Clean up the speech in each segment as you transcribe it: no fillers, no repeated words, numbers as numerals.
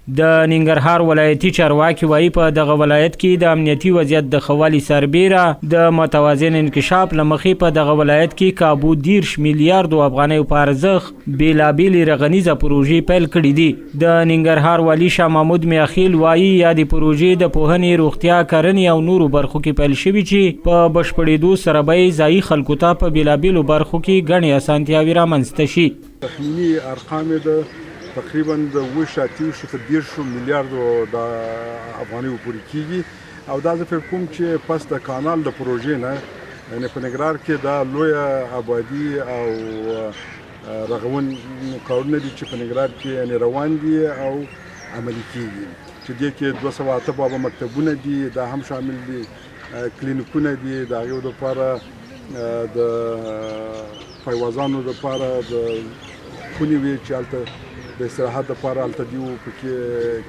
د ننګرهار ولایتي چارواکي وایي په دغه ولایت کې د امنیتي وضعیت د ښه والي سربیره د متوازن انکشاف له مخې په دغه ولایت کې کابو 10 میلیارډو افغانیو په ارزښت بېلابېلې رغنیزه پروژې پیل کړي دي. د ننګرهار والي شاه محمود میاخیل وایي یادې پروژې د پوهنې، روغتیا، کرنې او نورو برخو کې پیل شوي چې په بشپړېدو سره به یې ځایي خلکو ته په بېلابېلو برخو کې ګڼې اسانتیاوې رامنځته شي. تخمیني ارقام د تقریبا د 10 میلیارډو د افغانیو پورې کیږي او دا زه فکر کوم چې پس د کانال د پروژې نه یعنې په ننګرهار کې دا لویه آبادي او رغون کارونه دي چې په ننګرهار کې یعنې روان دي او عملي کیږي چې دې کې 208 بابا مکتبونه دي دا هم شامل دي، کلینیکونه دي د هغو دپاره د پایوازانو دپاره د خونې وي چې هلته د استراحت لپاره هلته دوی پکې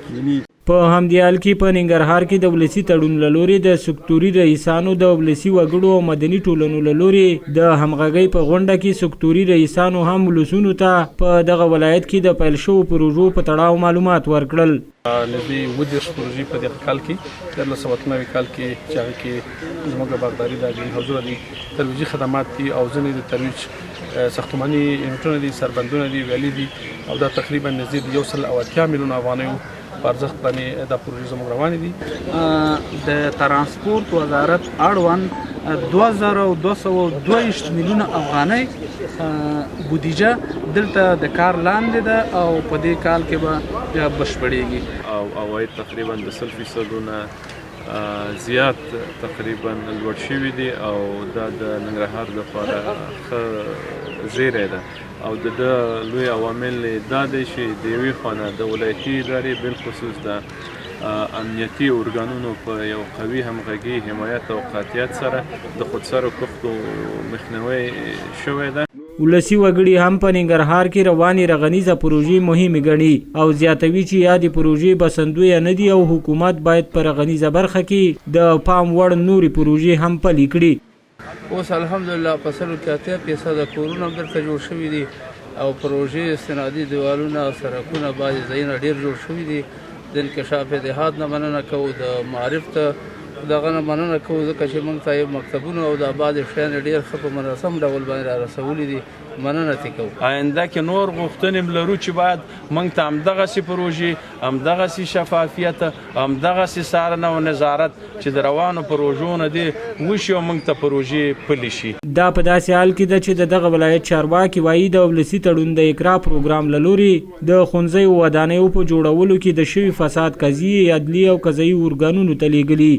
کینی. په همدې حال کې په ننګرهار کې د ولسي تړون له لورې د سکتوري رئیسانو د ولسي وګړو او مدني ټولنو له لورې د همغږۍ په غونډه کې سکتوري رئیسانو هم ولسونو ته په دغه ولایت کې د پیل شوو پروژو په تړاو معلومات ورکړل. نږدې 10 پروژې په دغه کال کې د 1998 کال کې چې هغه کې زموږ باغداري د ګرین هاوزونه دي، ترویجي خدمات دي او ځینې د ترویج ساختماني یونټونه دي، سربندونه دي، ویالې دي او دا تقریبا نږدې 180 میلیون افغانیو په ارزښت باندې دا پروژې زموږ روانې دي. د ترانسپورت وزارت اړوند 2222 میلیون افغانۍ بودیجه دلته د کار لاندې ده او په دې کال کې به بشپړېږي او عواید تقریبا د 100% زیات تقریبا لوړ شوي دي او دا د ننګرهار لپاره ښه زیری ده او د لوی عوامل دا دی چې د یوې خوا نه د ولایتي ادارې بالخصوص د امنیتي ارګانونو په یو قوي همغږي، حمایت او قاطعیت سره د خودسرو کښتو مخنیوی شوی ده. ولسي وګړي هم په ننګرهار کې روانې رغنیزه پروژې مهمې ګڼي او زیاتوي چې یادې پروژې بسندویه نه دي او حکومت باید په رغنیزه برخه کې د پام وړ نورې پروژې هم پلي کړي. اوس الحمدلله په 80% کورونه دلته جوړ شوي دي او پروژې استنادي دیوالونه او سړکونه بعضې ځایونه ډېر جوړ شوي دي. د انکشاف اتحاد نه مننه کوو، د معارف ته دغه نه مننه کوو ځکه چې موږ ته مکتبونه او د بعضې شیان ډېر ښه په منظم ډول باندې را رسولي دي. مننه ترې کوو. آینده کې نور غوښتنې لرو چې باید موږ ته همدغسې پروژې، همدغسې شفافیت، همدغسې څارنه او نظارت چې د روانو پروژو نه دی وشي او موږ ته پروژې پلي شي. دا په داسې حال کې ده چې د دغه ولایت چارواکي وایي د ولسي تړون د اقرا پروګرام له لورې د ښوونځیو ودانیو په جوړولو کې د شوي فساد قضیې عدلي او قضایي ارګانونو ته لیږلي.